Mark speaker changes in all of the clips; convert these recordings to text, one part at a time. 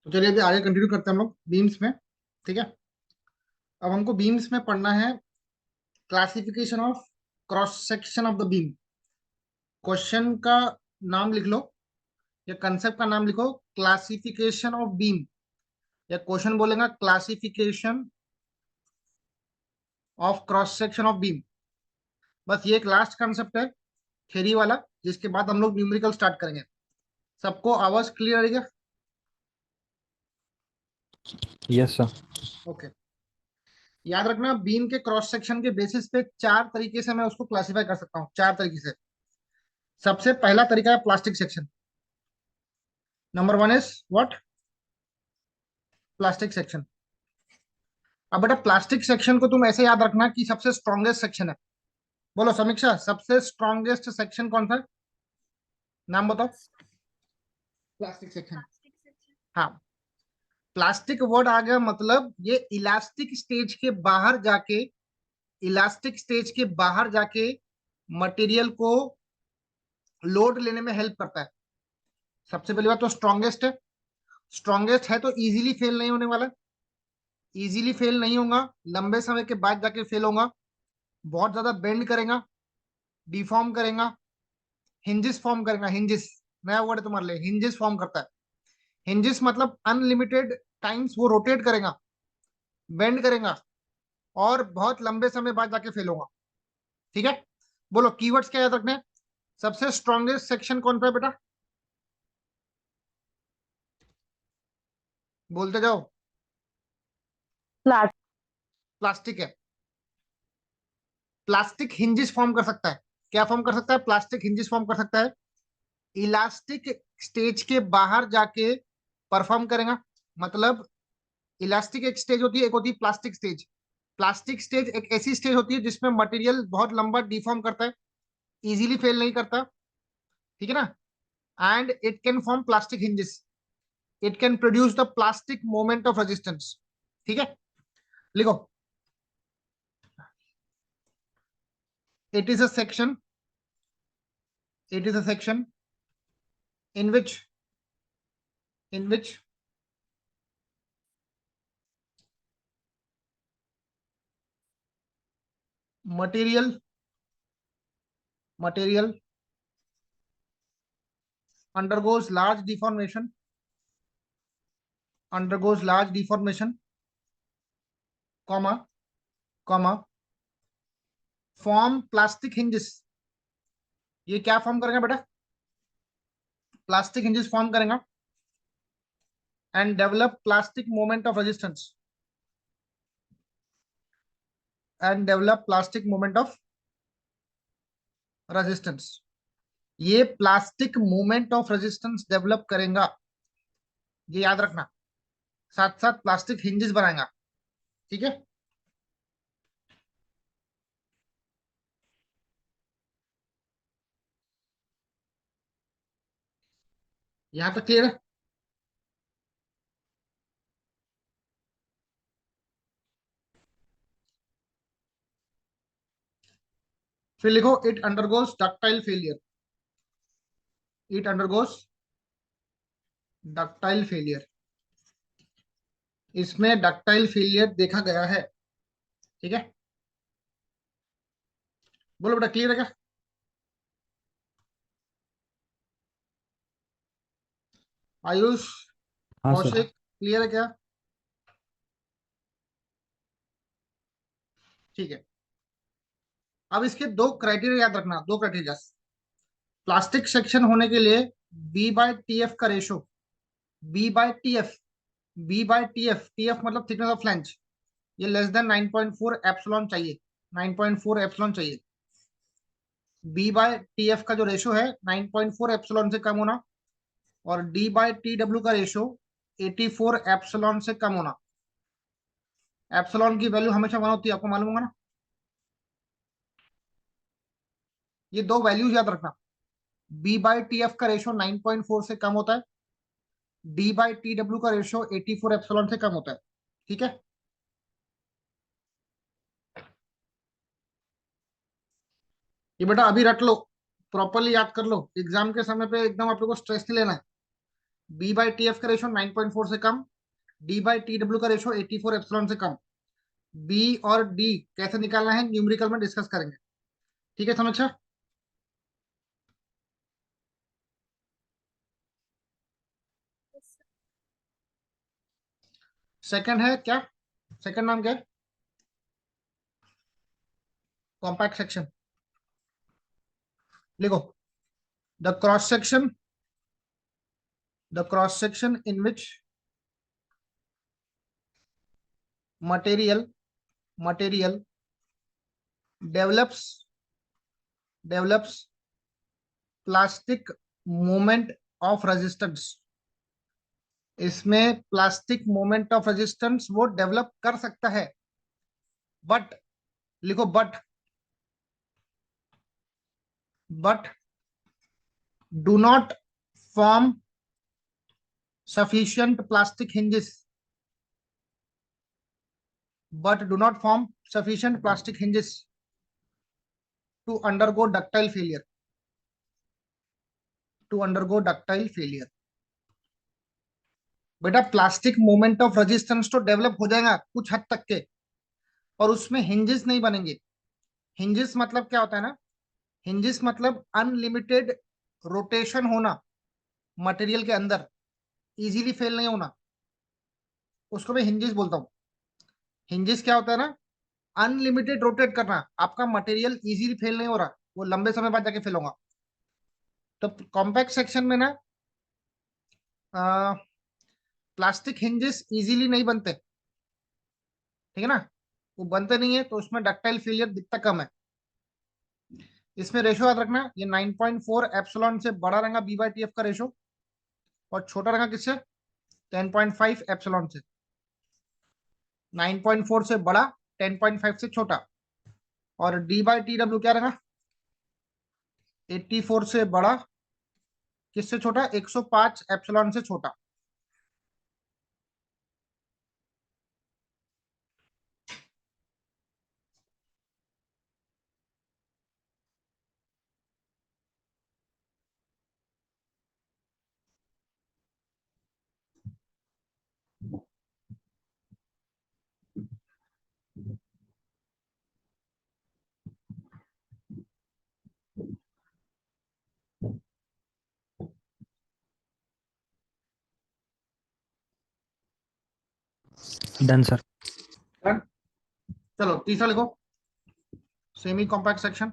Speaker 1: तो चलिए अभी आगे कंटिन्यू करते हैं हम लोग बीम्स में। ठीक है। अब हमको बीम्स में पढ़ना है classification of cross section of the beam. Question का नाम लिख लो या कंसेप्ट का नाम लिखो, क्लासिफिकेशन ऑफ बीम। या क्वेश्चन बोलेगा classification of cross section of beam. बस ये एक लास्ट कंसेप्ट है थ्योरी वाला, जिसके बाद हम लोग न्यूमेरिकल स्टार्ट करेंगे। सबको आवाज क्लियर है क्या?
Speaker 2: Yes sir.
Speaker 1: ओके। याद रखना, बीम के क्रॉस सेक्शन के बेसिस पे चार तरीके से मैं उसको क्लासिफाई कर सकता हूँ, चार तरीके से। सबसे पहला तरीका है plastic section. Number one is what? Plastic section. अब बेटा प्लास्टिक सेक्शन को तुम ऐसे याद रखना कि सबसे स्ट्रॉन्गेस्ट सेक्शन है। बोलो समीक्षा, सबसे स्ट्रॉन्गेस्ट सेक्शन कौन सा है? नाम बताओ। Plastic section. हाँ। प्लास्टिक वर्ड आ गया, मतलब ये इलास्टिक स्टेज के बाहर जाके, इलास्टिक स्टेज के बाहर जाके मटेरियल को लोड लेने में हेल्प करता है। सबसे पहली बात तो स्ट्रॉन्गेस्ट है। स्ट्रॉन्गेस्ट है तो इजीली फेल नहीं होने वाला। इजीली फेल नहीं होगा, लंबे समय के बाद जाके फेल होगा। बहुत ज्यादा बेंड करेगा, डिफॉर्म करेगा, हिंजिस फॉर्म करेगा। हिंजिस नया वर्ड है तुम्हारे लिए, हिंजिस फॉर्म करता है। हिंजिस मतलब अनलिमिटेड टाइम्स वो रोटेट करेगा, बेंड करेगा, और बहुत लंबे समय बाद जाके फेल होगा। ठीक है। बोलो कीवर्ड्स क्या याद रखने हैं? सबसे स्ट्रॉन्गेस्ट सेक्शन कौन सा है बेटा? बोलते जाओ।
Speaker 3: प्लास्टिक।
Speaker 1: प्लास्टिक है। प्लास्टिक हिंजिस फॉर्म कर सकता है। क्या फॉर्म कर सकता है? प्लास्टिक हिंजिस फॉर्म कर सकता है। इलास्टिक स्टेज के बाहर जाके परफॉर्म करेगा। मतलब इलास्टिक एक स्टेज होती है, एक होती है प्लास्टिक स्टेज। प्लास्टिक स्टेज एक ऐसी स्टेज होती है जिसमें मटेरियल बहुत लंबा डिफॉर्म करता है, इजीली फेल नहीं करता। ठीक है ना? And it can form plastic hinges. It can produce the plastic moment of resistance. ठीक है, लिखो। It is a section, it is a section in which material undergoes large deformation, comma comma form plastic hinges। ये क्या form करेगा बेटा? Plastic hinges form करेगा and develop plastic moment of resistance, ये plastic moment of resistance develop करेगा, ये याद रखना। साथ साथ प्लास्टिक हिंजेस बनाएगा। ठीक है। यहां तक क्लियर है? फिर लिखो it undergoes ductile failure. It undergoes ductile failure. इसमें डक्टाइल फेलियर देखा गया है। ठीक है। बोलो बेटा क्लियर है क्या? आयुष,
Speaker 2: हाँ सर।
Speaker 1: कौशिक, क्लियर है क्या? ठीक है। अब इसके दो क्राइटेरिया याद रखना, दो क्राइटेरिया। प्लास्टिक सेक्शन होने के लिए बी बाय टी एफ का ratio, B by T F, B by T F, T F मतलब थिकनेस ऑफ फ्लैंज, ये लेस देन 9.4 एप्सिलॉन चाहिए। 9.4 एप्सिलॉन चाहिए। बी बाय टी एफ का जो रेशो है 9.4 एप्सिलॉन से कम होना, और डी बाय टी डब्ल्यू का रेशो 84 एप्सिलॉन से कम होना। एप्सिलॉन की वैल्यू हमेशा वन होती है, आपको मालूम होगा ना। ये दो वैल्यूज याद रखना। बी बाय टी एफ का रेशो 9.4 से कम होता है, डी बाई टी डब्ल्यू का रेशियो 84 एप्सिलॉन से कम होता है। ठीक है। ये बेटा अभी रट लो, प्रॉपरली याद कर लो, एग्जाम के समय पे एकदम आप लोग को स्ट्रेस नहीं लेना है। बी बाई टी एफ का रेशो 9.4 से कम, डी बाई टी डब्ल्यू का रेशो 84 एप्सिलॉन से कम। बी और डी कैसे निकालना है न्यूमेरिकल में डिस्कस करेंगे। ठीक है समीक्षा? सेकंड है क्या? सेकंड नाम क्या है? Compact section. लिखो, the cross section in which material develops plastic moment of resistance. इसमें प्लास्टिक मोमेंट ऑफ रेजिस्टेंस वो डेवलप कर सकता है, बट लिखो but do not form sufficient plastic hinges but do not form sufficient plastic hinges to undergo ductile failure बेटा plastic moment of resistance तो develop हो जाएगा कुछ हद तक के, और उसमें हिंजेस नहीं बनेंगे। हिंजेस मतलब क्या होता है ना, हिंजेस मतलब अनलिमिटेड रोटेशन होना मटेरियल के अंदर, इजीली फेल नहीं होना, उसको मैं हिंजेस बोलता हूँ। हिंजेस क्या होता है ना, अनलिमिटेड रोटेट करना, आपका मटेरियल इजीली फेल नहीं हो रहा, वो लंबे समय बाद जाके फेल होगा। तो कॉम्पैक्ट सेक्शन में ना प्लास्टिक हिंजेस इजीली नहीं बनते, ठीक है ना, वो बनते नहीं है, तो उसमें डक्टाइल फेलियर दिखता कम है। इसमें रेशो याद रखना, ये 9.4 एप्सिलॉन से बड़ा रहेगा बी बाई टी एफ का रेशो, और छोटा रहेगा किससे? 10.5 एप्सिलॉन से। 9.4 से बड़ा, 10.5 से छोटा। और डी बाई टी डब्ल्यू क्या रहेगा? 84 से बड़ा, किससे छोटा? 105 एप्सिलॉन से छोटा।
Speaker 2: Done sir.
Speaker 1: Done? चलो तीसरा लिखो, सेमी कॉम्पैक्ट सेक्शन।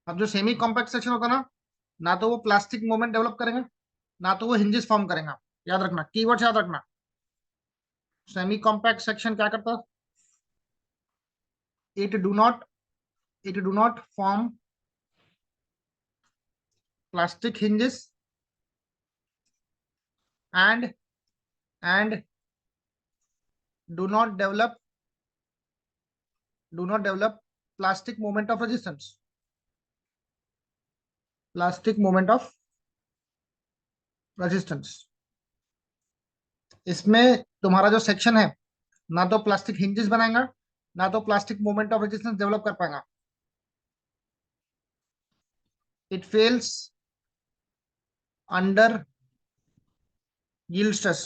Speaker 1: अब जो सेमी कॉम्पैक्ट सेक्शन होता है ना तो वो प्लास्टिक मोमेंट डेवलप करेंगे, ना तो वो हिंजेस फॉर्म करेगा। याद रखना, कीवर्ड्स याद रखना। सेमी कॉम्पैक्ट सेक्शन क्या करता है? It do not form plastic hinges and do not develop plastic moment of resistance, plastic moment of resistance। इसमें तुम्हारा जो सेक्शन है, ना तो प्लास्टिक hinges बनाएगा, ना तो plastic moment of resistance develop कर पाएगा। It fails under yield stress,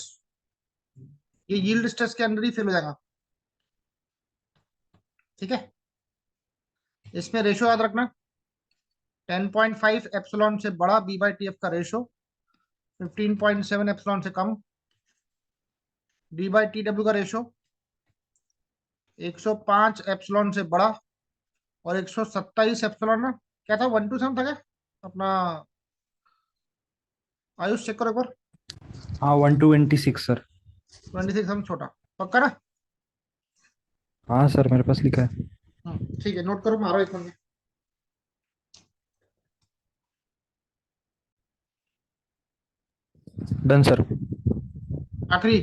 Speaker 1: ये यील्ड स्ट्रेस के अंदर ही फेल हो जाएगा। ठीक है, इसमें रेशो याद रखना, 10.5 एप्सिलॉन से बड़ा बी बाई टी एफ का रेशो, 15.7 एप्सिलॉन से कम। डी बाई टी डब्ल्यू का रेशो 105 एप्सिलॉन से बड़ा, और 127 एप्सिलॉन ना, क्या था, 127 था क्या अपना? आयुष चेक करो एक बार।
Speaker 2: हाँ 126 सर।
Speaker 1: 26 हम छोटा, पक्का ना?
Speaker 2: हाँ सर मेरे पास लिखा है।
Speaker 1: ठीक है, नोट करो, मारो एक मिनट।
Speaker 2: Done sir.
Speaker 1: आखिरी,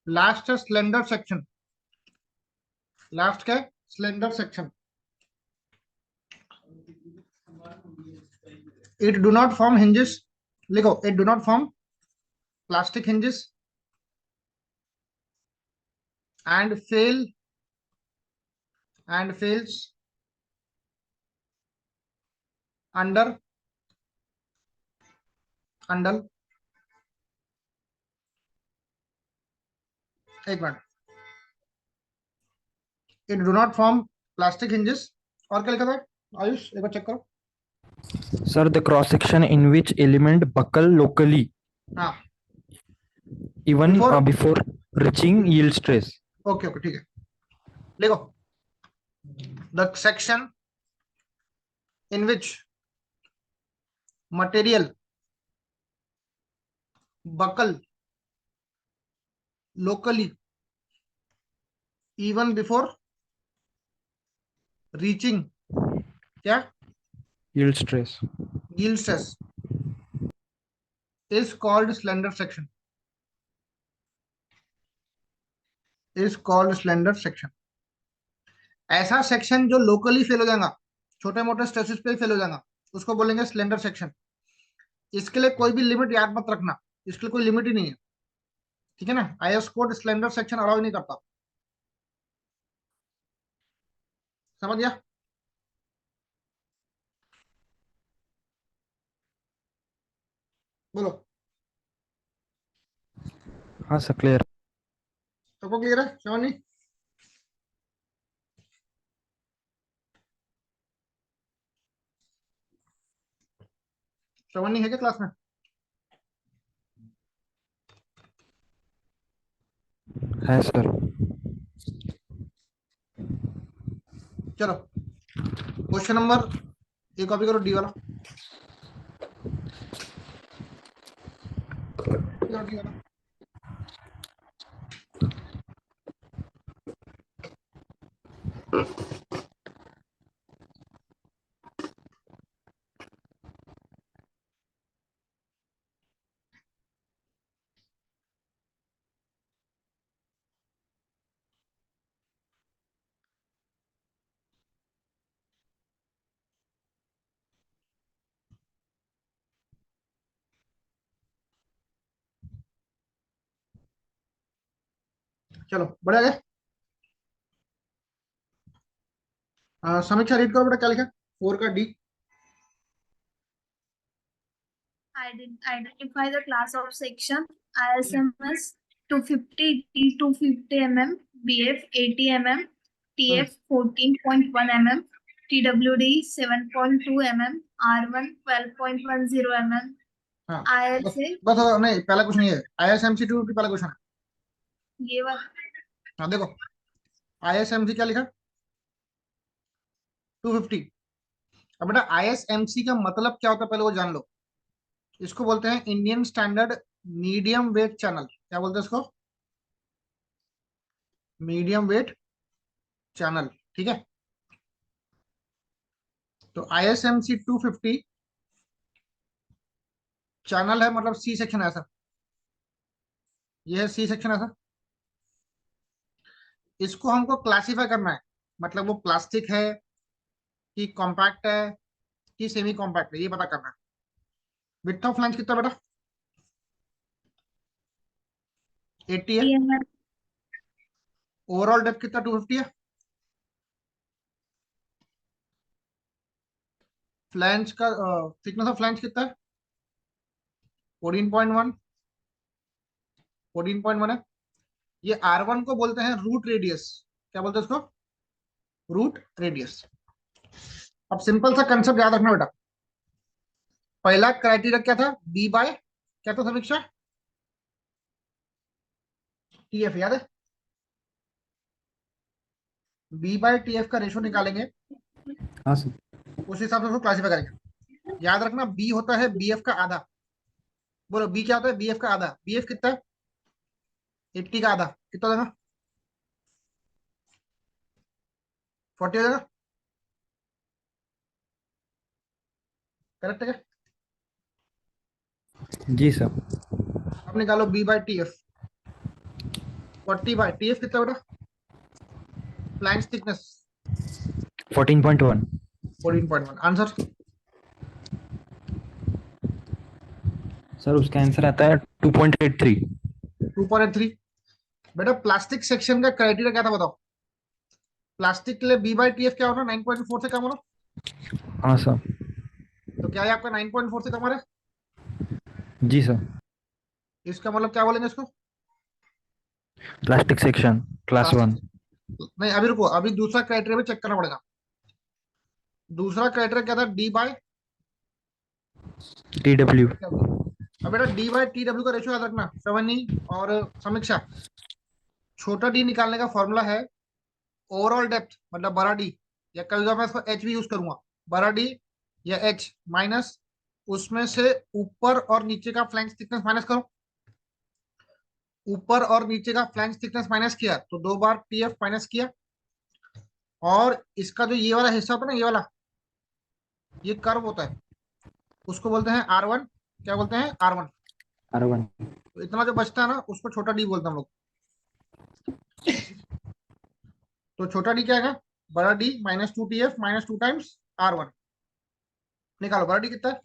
Speaker 1: लास्ट है स्लेंडर सेक्शन। लास्ट क्या है? Slender section. It do not form hinges, लिखो, it do not form plastic hinges and fails under अंडल, एक minute, it do not form plastic hinges. और क्या लिखा था आयुष, एक बार चेक करो।
Speaker 2: Sir, the cross section in which element buckle locally
Speaker 1: हाँ,
Speaker 2: even
Speaker 1: before,
Speaker 2: before reaching yield stress.
Speaker 1: Okay okay ठीक है, लिखो, the section in which material buckle locally even before reaching क्या
Speaker 2: Yield stress.
Speaker 1: yield stress is called slender section, is called slender section। ऐसा section जो locally fail हो जाएगा, छोटे मोटे स्ट्रेसेस पे फेल हो जाएगा, उसको बोलेंगे स्लेंडर सेक्शन। इसके लिए कोई भी लिमिट याद मत रखना, इसके लिए कोई लिमिट ही नहीं है, ठीक है ना। IS code slender section allow नहीं करता, समझ गया। बोलो,
Speaker 2: हाँ सर, क्लियर।
Speaker 1: सबको क्लियर है शिवानी? शिवानी है क्या क्लास में?
Speaker 2: है सर।
Speaker 1: चलो क्वेश्चन नंबर, ये कॉपी करो, डी वाला, डी वाला। चलो बढ़िया गया। समीक्षा रीड करो बेटा, क्या लिखा 4 का D.
Speaker 3: Identify the class of section ISMS 250 T 250 mm, BF 80 mm, TF 14.1 mm, TWD 7.2 mm, R1 12.10 mm,
Speaker 1: हाँ बस,
Speaker 3: ISA
Speaker 1: बस नहीं, पहला क्वेश्चन ये है, आईएसएमसी 250 पहला क्वेश्चन है।
Speaker 3: ये वाला
Speaker 1: हाँ देखो, आईएसएमसी क्या लिखा 250। अब बेटा आईएसएमसी का मतलब क्या होता है पहले वो जान लो। इसको बोलते हैं Indian standard medium wait channel. क्या बोलते हैं इसको? मीडियम वेट चैनल, ठीक है। तो आईएसएमसी 250 चैनल है, मतलब सी सेक्शन है सर, ये है सी सेक्शन है सर। इसको हमको क्लासिफाई करना है, मतलब वो प्लास्टिक है कि कॉम्पैक्ट है कि सेमी कॉम्पैक्ट है, ये पता करना है। विड्थ ऑफ फ्लैंज कितना बेटा? 80 है।
Speaker 3: mm
Speaker 1: ओवरऑल डेप्थ कितना? 250 है। फ्लैंज का थिकनेस ऑफ फ्लैंज कितना है? 14.1, 14.1 है। ये R1 को बोलते हैं रूट रेडियस। क्या बोलते हैं इसको? Root radius. अब सिंपल सा कंसेप्ट याद रखना बेटा, पहला क्राइटेरिया क्या था? बी बाय क्या था समीक्षा? टीएफ, याद है? बी बाय टीएफ का रेशो निकालेंगे,
Speaker 2: हाँ सर।
Speaker 1: उस हिसाब से उसको क्लासीफाई करेंगे। याद रखना बी होता है बीएफ का आधा। बोलो बी क्या होता है? बीएफ का आधा। बीएफ कितना है? 80 का आधा कितना देगा? 40 हो जाएगा। करेक्ट है क्या?
Speaker 2: जी सर।
Speaker 1: अब निकालो B by T F. 40 by T F कितना बेटा? Flange thickness
Speaker 2: 14.1।
Speaker 1: 14.1। आंसर
Speaker 2: सर उसका आंसर आता है 2.83।
Speaker 1: 2.3। बेटा प्लास्टिक सेक्शन का क्राइटेरिया क्या था बताओ? प्लास्टिक के लिए बी बाय टीएफ क्या होना? 9.4 से कम होना।
Speaker 2: हाँ सर।
Speaker 1: तो क्या है आपका 9.4 से कम आ रहा है?
Speaker 2: जी सर।
Speaker 1: इसका मतलब क्या बोलेंगे इसको?
Speaker 2: Plastic section class
Speaker 1: plastic.
Speaker 2: 1।
Speaker 1: नहीं, अभी रुको, अभी दूसरा क्राइटेरिया भी चेक करना पड़ेगा। दूसरा क्राइटेरिया क्या था? D by
Speaker 2: TW।
Speaker 1: अब बेटा डी बाय टी डब्ल्यू का रेशियो याद रखना, 7E। और समीक्षा, छोटा डी निकालने का फॉर्मूला है ओवरऑल डेप्थ मतलब बड़ा डी, या कभी कभी मैं इसको एच भी यूज करूंगा, बड़ा डी या एच माइनस उसमें से ऊपर और नीचे का फ्लैंक्स थिकनेस माइनस करो। ऊपर और नीचे का फ्लैंक्स थिकनेस माइनस किया तो 2 बार टीएफ माइनस किया। और इसका जो ये वाला हिस्सा होता है ना, ये वाला, ये कर्व होता है, उसको बोलते हैं R1। क्या बोलते हैं? R1।
Speaker 2: R1।
Speaker 1: तो इतना जो बचता है ना, उसको छोटा डी बोलते हैं हम लोग। तो छोटा डी क्या है? बड़ा D minus 2TF minus 2 times R1। निकालो बड़ा डी कितना है।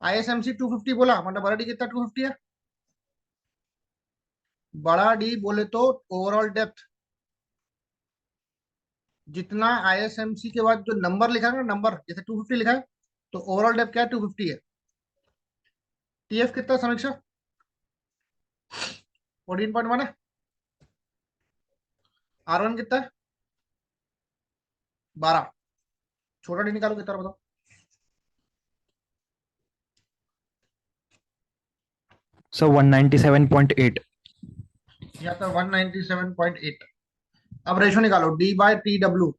Speaker 1: ISMC 250 बोला, मतलब बड़ा डी कितना? 250 है। बड़ा डी बोले तो ओवरऑल डेप्थ, जितना ISMC के बाद जो नंबर लिखा है ना, नंबर जैसे 250 लिखा है, तो ओवरऑल डेप्थ क्या है? 250 है। टीएफ कितना है समीक्षा? 14.1 है। R1 कितना है? 12। छोटा डी निकालो कितना है, बताओ।
Speaker 2: सर 197.8।
Speaker 1: या तो 197.8। अब रेशो निकालो D by T W,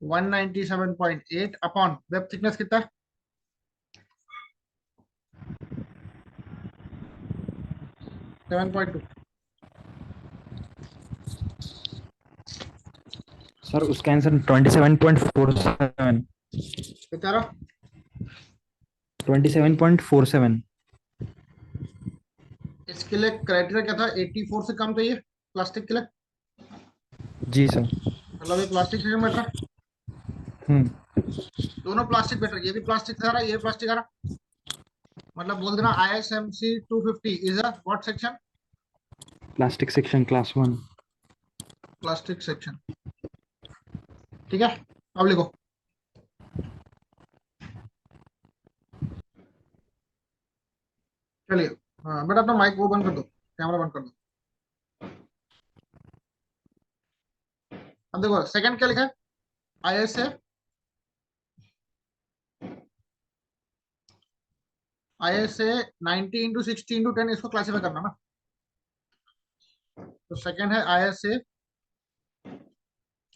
Speaker 1: 197.8 upon web thickness कितना है? 7.2।
Speaker 2: सर उसका आंसर 27.47।
Speaker 1: कितना रहा?
Speaker 2: 27.47।
Speaker 1: इसके लिए क्राइटेरिया क्या था? 84 से कम चाहिए प्लास्टिक के लिए,
Speaker 2: जी सर।
Speaker 1: मतलब ये प्लास्टिक से बेटर।
Speaker 2: हम्म।
Speaker 1: दोनों प्लास्टिक बेटर, ये भी प्लास्टिक आ रहा है, ये भी प्लास्टिक आ रहा है। मतलब बोल देना ISMC 250 is a what section?
Speaker 2: Plastic section class 1।
Speaker 1: Plastic section. ठीक है, अब लिखो। चलिए, हाँ बेटा अपना माइक वो बंद कर दो, कैमरा बंद कर दो। अब देखो सेकंड क्या लिखा है? ISA 90 × 60 × 10, इसको क्लासीफाई करना ना। तो सेकंड है ISA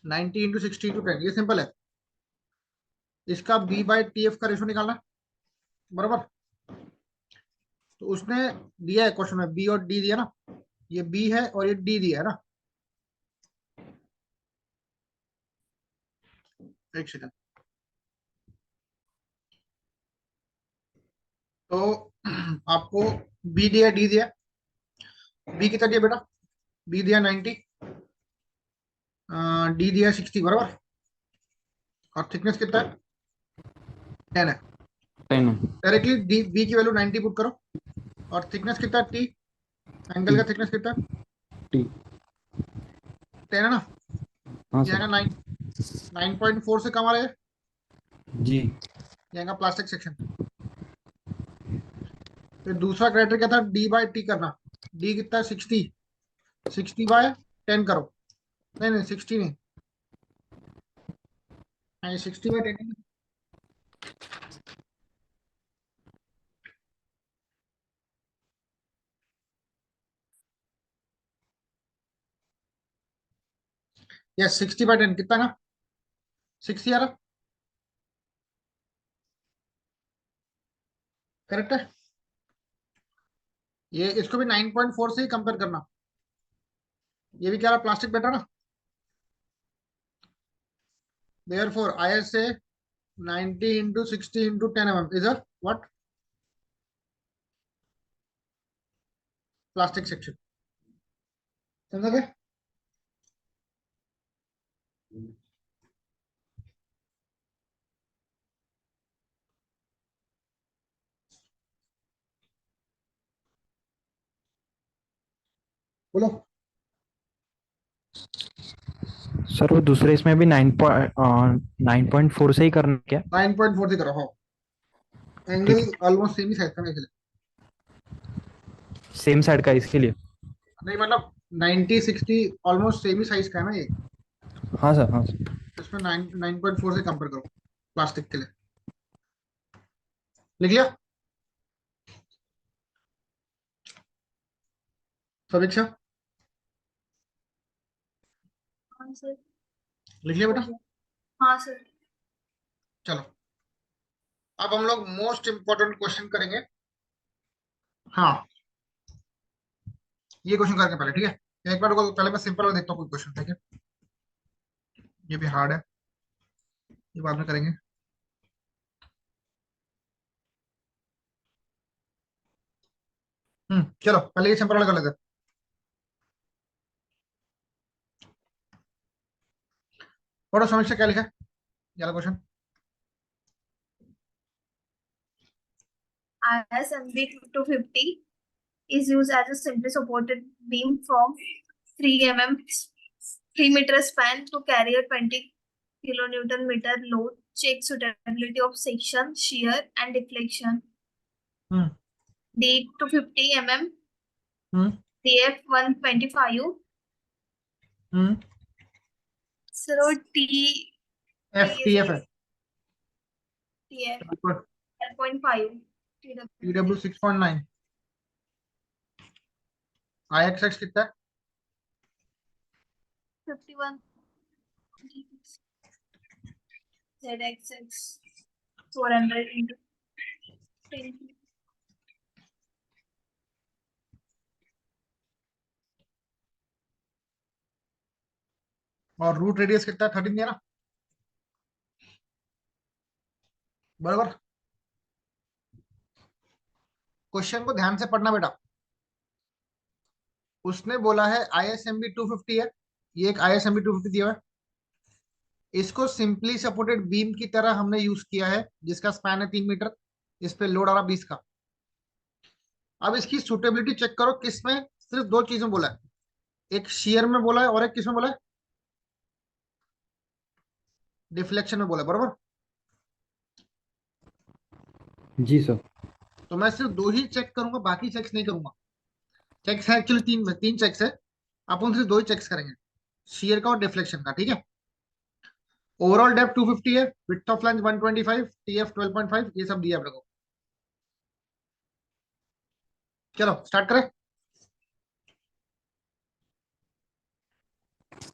Speaker 1: 90 × 60 × 10, ये सिंपल है। इसका B/TF का रेशो निकालना है, बराबर। तो उसने दिया है क्वेश्चन में बी और डी दिया ना, ये बी है और ये डी दिया है ना। एक सेकंड। तो आपको बी दिया, डी दिया। बी कितना दिया बेटा? बी दिया 90, डी दिया 60, बराबर। और थिकनेस कितना है? 10 है।
Speaker 2: 10।
Speaker 1: डायरेक्टली डी बी की वैल्यू 90 पुट करो। और थिकनेस कितना है? टी। Angle
Speaker 2: T.
Speaker 1: का थिकनेस कितना है?
Speaker 2: टी।
Speaker 1: 10 है ना।
Speaker 2: हाँ
Speaker 1: ये
Speaker 2: सर।
Speaker 1: आएगा 9.4 से कम आ रहा है।
Speaker 2: जी।
Speaker 1: ये आएगा प्लास्टिक सेक्शन। फिर दूसरा क्राइटेरिया क्या था? डी बाय टी करना। डी कितना है? 60। 60/10 करो। नहीं नहीं 60 नहीं, हाँ 60/10। यस 60/10 कितना ना? 60 आ रहा। करेक्ट है। ये इसको भी 9.4 से ही कंपेयर करना। ये भी क्या रहा? प्लास्टिक बेटा ना। Therefore ISA 90 × 60 × 10 mm is a what? Plastic section. समझ गए? बोलो।
Speaker 2: सर वो दूसरे इसमें भी 9.4 से ही करना क्या?
Speaker 1: 9.4 से करो, हाँ। एंगल
Speaker 2: ठीक है।
Speaker 1: ऑलमोस्ट सेम ही साइज का, इसलिए
Speaker 2: सेम साइड का है इसके लिए।
Speaker 1: नहीं मतलब 90 60 ऑलमोस्ट सेम ही साइज का है ना ये।
Speaker 2: हाँ सर, हाँ सर।
Speaker 1: इसमें 9.4 से कंपेयर करो प्लास्टिक के लिए। लिख लिया समीक्षा?
Speaker 3: हाँ सर।
Speaker 1: लिख लिया
Speaker 3: हो
Speaker 1: बेटा?
Speaker 3: गया। हाँ सर।
Speaker 1: चलो अब हम लोग मोस्ट इंपॉर्टेंट क्वेश्चन करेंगे। हाँ, ये क्वेश्चन करके पहले, ठीक है? एक बार रुको, पहले मैं सिंपल वाला देखता हूँ कोई क्वेश्चन, ठीक है? ये भी हार्ड है, ये बाद में करेंगे। चलो पहले ये सिंपल वाला कर लेते हैं। पढ़ो समीक्षा क्या लिखा है ये वाला question.
Speaker 3: ISMB 250 is used as a simply supported beam from 3 mm 3 meter span to carry a 20 kilonewton meter load. Check suitability of section, shear and deflection.
Speaker 1: Hmm
Speaker 3: D 250 mm,
Speaker 1: hmm
Speaker 3: DF 125,
Speaker 1: hmm
Speaker 3: so T
Speaker 1: F T F है।
Speaker 3: TF 1.5,
Speaker 1: T W 6.9। आई X x कितना है?
Speaker 3: 51, ZXX 400 into 10.
Speaker 1: और root radius कितना है? 13 दिया ना, बराबर। Question को ध्यान से पढ़ना बेटा। उसने बोला है ISMB 250 है, ये एक ISMB 250 दिया हुआ है। इसको सिंपली सपोर्टेड बीम की तरह हमने यूज किया है, जिसका स्पैन है 3 मीटर। इस पे लोड आ रहा 20 का। अब इसकी सुटेबिलिटी चेक करो, किसमें सिर्फ दो चीजें बोला है, एक शेयर में बोला है और एक किसमें बोला है, डिफ्लेक्शन में बोला है, बराबर।
Speaker 2: जी सर।
Speaker 1: तो मैं सिर्फ दो ही चेक करूंगा, बाकी चेक्स नहीं करूंगा। चेक्स है एक्चुअली तीन में, तीन चेक्स है। अपन सिर्फ दो ही चेक्स करेंगे, शेयर का और डिफ्लेक्शन का, ठीक है? ओवरऑल डेप्थ 250 है, विड्थ ऑफ फ्लैंज 125, टीएफ 12.5, ये सब दिया अपने को। चलो स्टार्ट करें।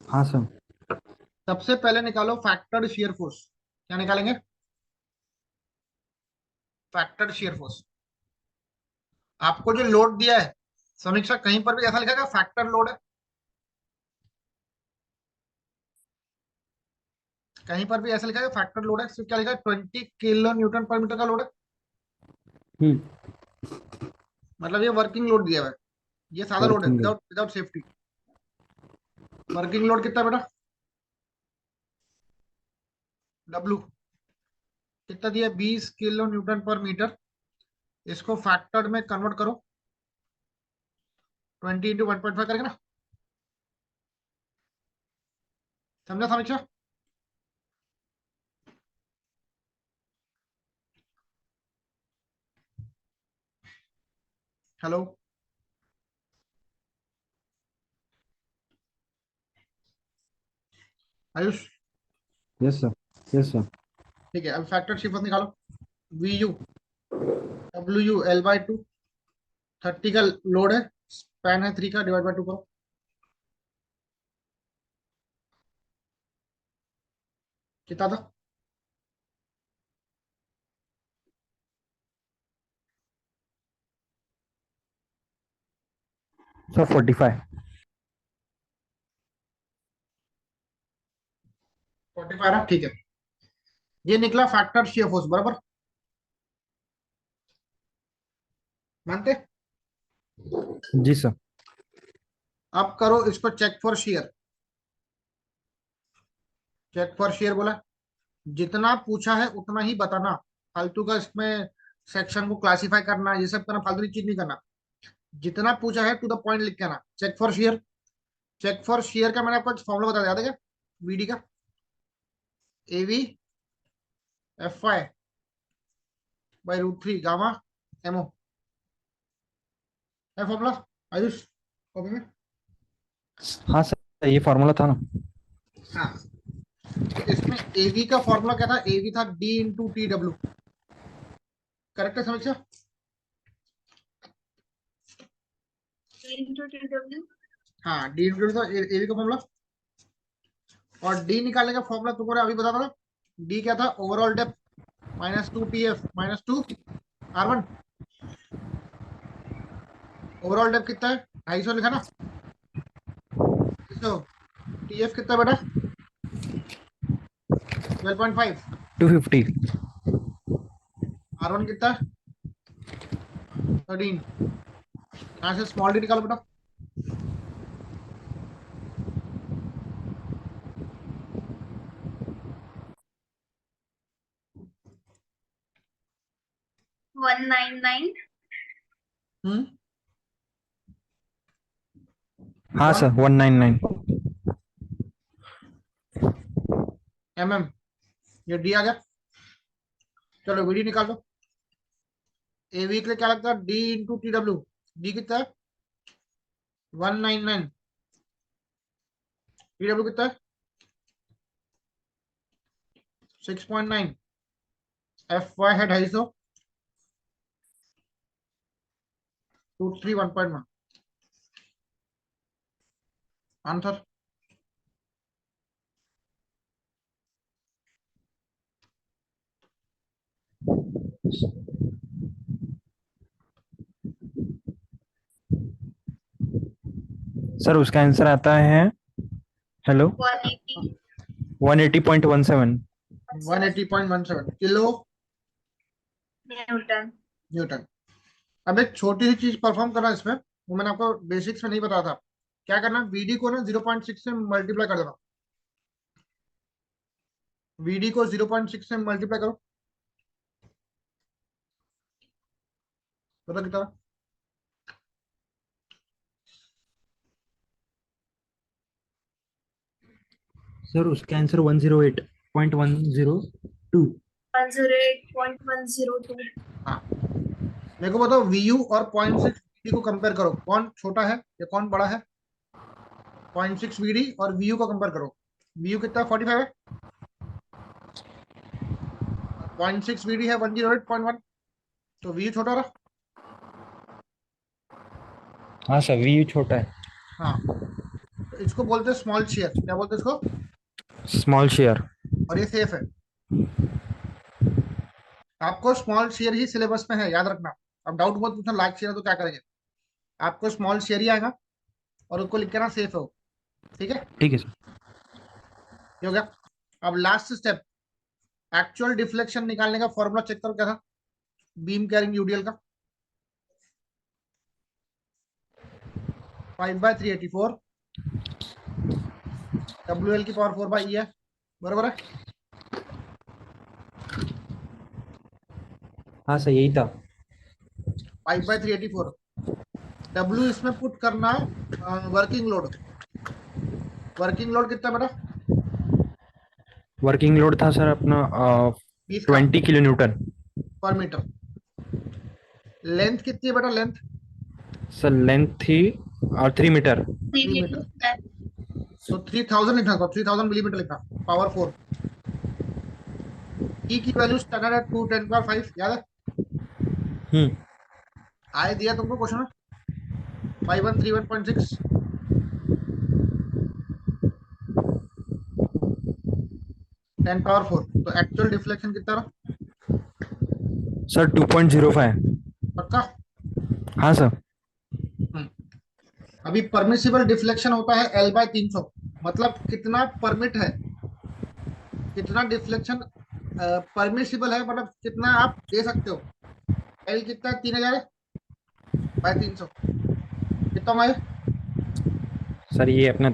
Speaker 2: हाँ सर।
Speaker 1: सबसे पहले निकालो फैक्टर्ड शियर फोर्स। क्या निकालेंगे? Factored shear force. आपको जो लोड दिया है समीक्षा, कहीं पर भी ऐसा लिखा है फैक्टर लोड है? कहीं पर भी ऐसा लिखा है फैक्टर लोड है? सिर्फ क्या लिखा है, 20 kN/m का लोड है।
Speaker 2: हम्म।
Speaker 1: मतलब ये वर्किंग लोड दिया हुआ है, ये सादा लोड है,
Speaker 2: working load.
Speaker 1: Without without safety. Working load कितना बेटा? डब्लू कितना दिया? 20 kN/m। इसको फैक्टर्ड में कन्वर्ट करो, 20 × 1.5 करेंगे ना। समझा समीक्षा? Hello Ayush?
Speaker 2: Yes sir. Yes sir.
Speaker 1: ठीक है, अब फैक्टर शिफ्ट निकालो। VU WU L/2, 30 का लोड है, स्पैन है 3 का, डिवाइड बाय 2 करो। कितना था?
Speaker 2: सर 45।
Speaker 1: 45 ना, ठीक है। ये निकला फैक्टर शियर फोर्स, बराबर। मानते?
Speaker 2: जी सर।
Speaker 1: अब करो इसको check for shear. Check for shear बोला, जितना पूछा है उतना ही बताना। फालतू का इसमें सेक्शन को क्लासिफाई करना, ये सब करना, फालतू की चीज नहीं करना। जितना पूछा है टू द पॉइंट लिख के आना। Check for shear. Check for shear का मैंने आपको फॉर्मूला बता दिया, याद है क्या? वीडी का, AV/FY/√3 गामा MO, है फॉर्मूला आयुष कॉपी में?
Speaker 2: हाँ सर, ये फॉर्मूला था ना।
Speaker 1: हाँ, तो इसमें एवी का फॉर्मूला क्या था? एवी था D into T W. Correct है समीक्षा?
Speaker 3: into TW.
Speaker 1: हाँ, डी इंटू था एवी का फॉर्मूला। और डी निकालने का फॉर्मूला तुमको अभी बता था। डी क्या था? Overall depth minus 2 TF minus 2 R1। Overall depth कितना है? 250 लिखा ना? 250। TF कितना बेटा? 12.5।
Speaker 2: 250।
Speaker 1: R1 कितना है? 13। यहाँ से स्मॉल डी निकालो बेटा।
Speaker 3: One nine nine.
Speaker 2: हाँ सर, 199।
Speaker 1: ये डी आ गया। चलो वीडी निकाल दो। एवी के लिए क्या लगता है? D into T W. D कितना है? 199। टी डब्ल्यू कितना है? 6.9। एफ वाई है 250। 2 3 1.1। आंसर
Speaker 2: सर उसका आंसर आता है, हेलो,
Speaker 3: 180.
Speaker 2: 180.17।
Speaker 1: 180.17 kilo
Speaker 3: Newton.
Speaker 1: न्यूटन। अब एक छोटी सी चीज परफॉर्म करना इसमें, वो मैंने आपको बेसिक्स में नहीं बताया था। क्या करना? वीडी को ना 0.6 से मल्टीप्लाई कर देना। वीडी को 0.6 से मल्टीप्लाई करो, पता कितना?
Speaker 2: सर उसका आंसर 108.102।
Speaker 3: 108.102.
Speaker 1: हाँ, मेरे को बताओ वीयू और 0.6 वीडी को कंपेयर करो, कौन छोटा है या कौन बड़ा है? 0.6 वीडी और वीयू को कंपेयर करो। वीयू कितना? 45 है। 0.6 वीडी है 108.1। तो वीयू छोटा रहा।
Speaker 2: हाँ सर, वी छोटा है।
Speaker 1: हाँ, तो इसको बोलते हैं स्मॉल शेयर। क्या बोलते हैं इसको?
Speaker 2: Small share.
Speaker 1: और ये सेफ है। आपको स्मॉल शेयर ही सिलेबस में है, याद रखना। अब डाउट मत पूछना लार्ज शेयर तो क्या करेंगे। आपको स्मॉल शेयर ही आएगा और उसको लिख के ना सेफ हो। ठीक है,
Speaker 2: ठीक है सर।
Speaker 1: ये हो गया। अब लास्ट स्टेप, एक्चुअल डिफ्लेक्शन निकालने का फॉर्मूला चेक करो क्या था बीम कैरिंग यूडीएल का। 5/384 WL की पावर 4/E है, बरोबर है?
Speaker 2: हाँ सर, यही था।
Speaker 1: 5/384। W इसमें पुट करना वर्किंग लोड। वर्किंग लोड कितना बेटा?
Speaker 2: वर्किंग लोड था सर अपना
Speaker 1: 20 का
Speaker 2: 20 किलो न्यूटन।
Speaker 1: पर मीटर। लेंथ कितनी है बेटा? लेंथ
Speaker 2: सर लेंथ थी 3 मीटर।
Speaker 1: 3 मीटर। तो 3000 लिखना था, 3000 मिलीमीटर लिखना। पावर 4। ई की वैल्यू स्टैंडर्ड है 2 × 10⁵ याद है?
Speaker 2: हम्म।
Speaker 1: आए दिया तुमको क्वेश्चन में 5131.6। 10⁴ तो एक्चुअल डिफ्लेक्शन कितना रहा?
Speaker 2: सर 2.05।
Speaker 1: पक्का?
Speaker 2: हाँ सर।
Speaker 1: अभी परमिसिबल डिफ्लेक्शन होता है L/300। मतलब कितना परमिट है, कितना डिफ्लेक्शन परमिसिबल है, मतलब कितना आप दे सकते हो। L कितना? 3000/300 कितना माए?
Speaker 2: सर ये अपना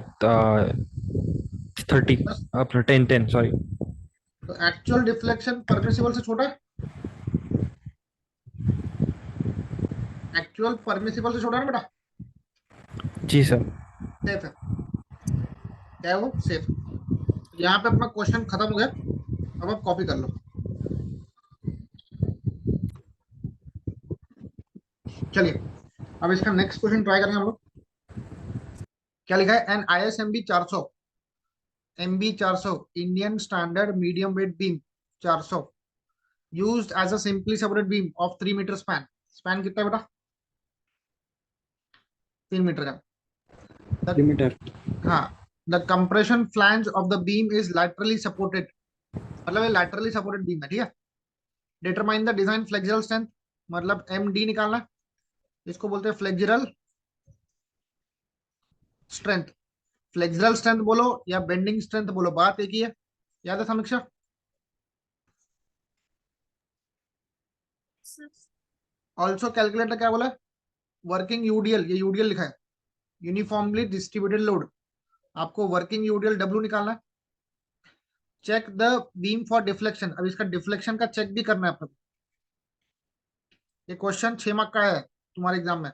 Speaker 2: 30
Speaker 1: बस।
Speaker 2: अपना 10 सॉरी।
Speaker 1: तो एक्चुअल डिफ्लेक्शन परमिसिबल से छोटा है। एक्चुअल परमिसिबल से छोटा है ना बेटा?
Speaker 2: जी सर।
Speaker 1: सेफ है। क्या है वो? सेफ। यहाँ पे अपना क्वेश्चन खत्म हो गया। अब आप कॉपी कर लो। चलिए, अब इसका नेक्स्ट क्वेश्चन ट्राई करेंगे हम लोग। क्या लिखा है? An ISMB 400 MB 400 Indian standard medium weight beam 400 used as a simply supported beam of 3 metre span. Span कितना है बेटा? 3 मीटर का।
Speaker 2: Perimeter.
Speaker 1: हाँ, the compression flange of the beam is laterally supported, मतलब ये लैटरली सपोर्टेड बीम है, ठीक है। Determine the design flexural strength, मतलब MD निकालना है। इसको बोलते हैं फ्लेक्सुरल स्ट्रेंथ। फ्लेक्सुरल स्ट्रेंथ बोलो या बेंडिंग स्ट्रेंथ बोलो, बात एक ही है। याद है समीक्षा? ऑल्सो कैलकुलेटर क्या बोला? वर्किंग यूडीएल, ये यूडीएल लिखा है, यूनिफॉर्मली डिस्ट्रीब्यूटेड लोड। आपको वर्किंग यूडीएल डब्ल्यू निकालना है। Check the beam for deflection, अब इसका डिफ्लेक्शन का चेक भी करना है आपको। ये क्वेश्चन 6 मार्क का है तुम्हारे एग्जाम में,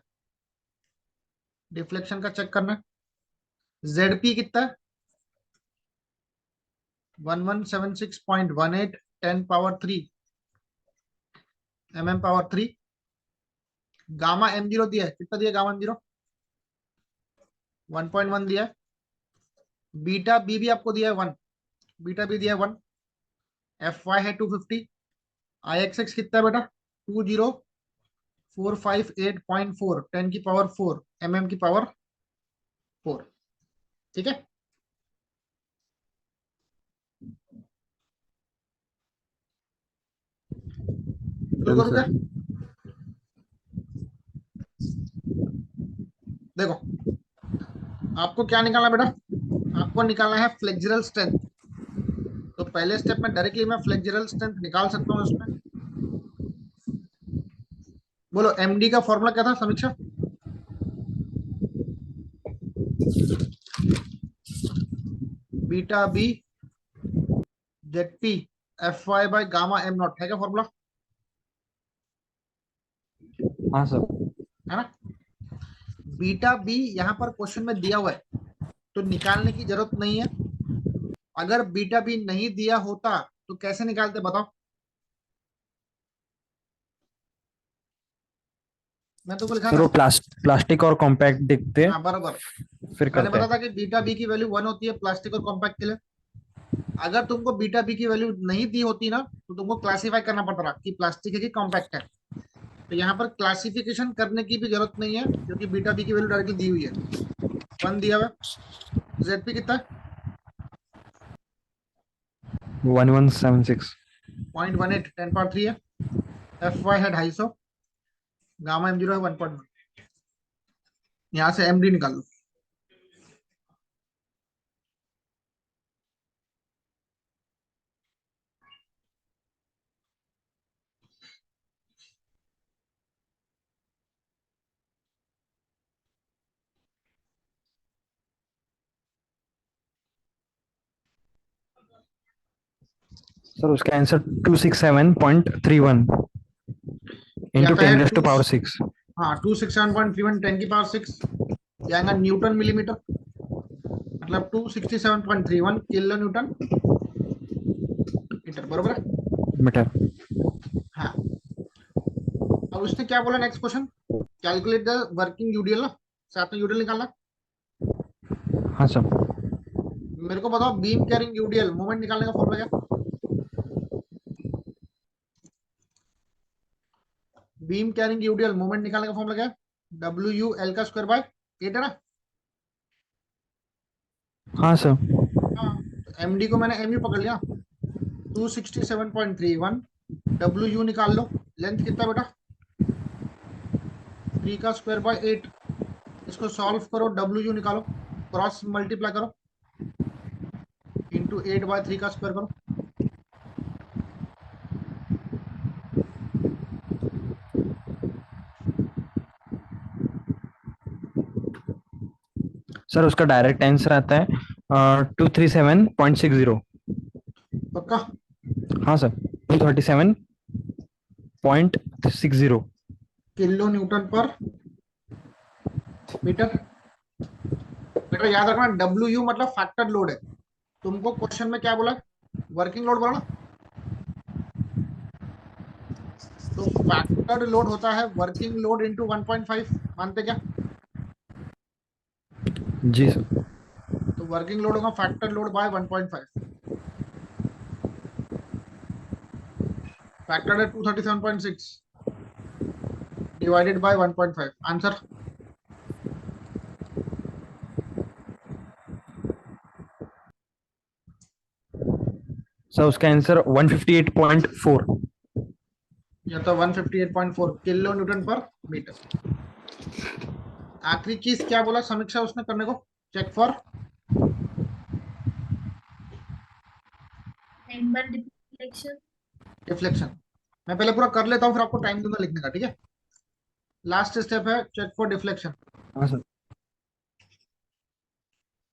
Speaker 1: डिफ्लेक्शन का चेक करना है। ZP कितना है? 1176.18 10 power 3 mm power 3। Gamma M0 दिया है, कितना दिया गामा M0? 1.1 दिया है। बीटा बी भी आपको दिया है 1, बीटा बी दिया है 1। FY है 250। IXX कितना है बेटा? 20458.4 10 की पावर 4 mm की पावर 4, ठीक है। शुरू
Speaker 2: Done,
Speaker 1: करूं क्या?
Speaker 2: sir.
Speaker 1: देखो, आपको क्या निकालना बेटा? आपको निकालना है फ्लेक्सुरल स्ट्रेंथ। तो पहले स्टेप में डायरेक्टली मैं फ्लेक्सुरल स्ट्रेंथ निकाल सकता हूँ इसमें। बोलो, MD का फॉर्मूला क्या था Samiksha? Beta B ZP FY by gamma M0 है क्या फॉर्मूला?
Speaker 2: हाँ सर।
Speaker 1: है ना? बीटा बी यहाँ पर क्वेश्चन में दिया हुआ है, तो निकालने की जरूरत नहीं है। अगर बीटा बी नहीं दिया होता तो कैसे निकालते बताओ? मैं तो लिखा
Speaker 2: सर
Speaker 1: था।
Speaker 2: वो प्लास्टिक और कॉम्पैक्ट दिखते
Speaker 1: हाँ बराबर,
Speaker 2: फिर
Speaker 1: मैंने
Speaker 2: करते
Speaker 1: बताया
Speaker 2: हैं।
Speaker 1: था कि बीटा बी की वैल्यू 1 होती है प्लास्टिक और कॉम्पैक्ट के लिए। अगर तुमको बीटा बी की वैल्यू नहीं दी होती ना, तो तुमको क्लासिफाई करना पड़ता था कि प्लास्टिक है कि कॉम्पैक्ट है। तो यहाँ पर क्लासिफिकेशन करने की भी जरूरत नहीं है, क्योंकि बीटा बी की वैल्यू डायरेक्टली दी हुई है। 1 दिया हुआ है। ZP कितना है?
Speaker 2: 1176।
Speaker 1: 0.18 10 पावर 3 है। FY है 250, गामा M0 है 1.1। यहाँ से MD निकाल लो।
Speaker 2: सर उसका आंसर 267.31
Speaker 1: क्या
Speaker 2: इंटू
Speaker 1: है?
Speaker 2: 10 to power 6।
Speaker 1: हाँ, 267.31 10 की पावर 6। ये आएगा न्यूटन मिलीमीटर, मतलब 267.31 किलो न्यूटन मीटर, बरोबर है।
Speaker 2: मीटर।
Speaker 1: हाँ, अब उसने क्या बोला next question? Calculate the working UDL ना, साथ में यूडीएल निकालना।
Speaker 2: हाँ सर।
Speaker 1: मेरे को बताओ, बीम कैरिंग यूडीएल मोमेंट निकालने का फॉर्मूला क्या? बीम कैरिंग यूडीएल मोमेंट निकालने का फॉर्मूला क्या है? WU L का स्क्वायर बाय 8 है ना।
Speaker 2: हाँ सर।
Speaker 1: हाँ, तो MD को मैंने MU पकड़ लिया, 267.31। WU निकाल लो, लेंथ कितना बेटा? 3 का स्क्वायर बाय 8। इसको सॉल्व करो, WU निकालो, क्रॉस मल्टीप्लाई करो, इंटू 8/3 का स्क्वायर करो।
Speaker 2: सर उसका डायरेक्ट आंसर आता है 237.60।
Speaker 1: पक्का?
Speaker 2: हाँ सर, 237.60।
Speaker 1: किलो न्यूटन पर मीटर। बेटा याद रखना, WU मतलब फैक्टर लोड है। तुमको क्वेश्चन में क्या बोला? वर्किंग लोड बोला ना। तो फैक्टर्ड लोड होता है वर्किंग लोड इंटू 1.5, मानते क्या?
Speaker 2: जी सर।
Speaker 1: तो वर्किंग लोड होगा फैक्टर लोड बाय 1.5, फैक्टर है 237.6 डिवाइडेड बाय 1.5, आंसर
Speaker 2: सर उसका आंसर 158.4।
Speaker 1: या तो 158.4 किलो न्यूटन पर मीटर। आखिरी चीज क्या बोला समीक्षा उसने करने को? Check for
Speaker 3: angle deflection.
Speaker 1: Deflection. मैं पहले पूरा कर लेता हूँ, फिर आपको टाइम दूंगा लिखने का, ठीक है? लास्ट स्टेप है चेक फॉर डिफ्लेक्शन।
Speaker 2: हाँ सर।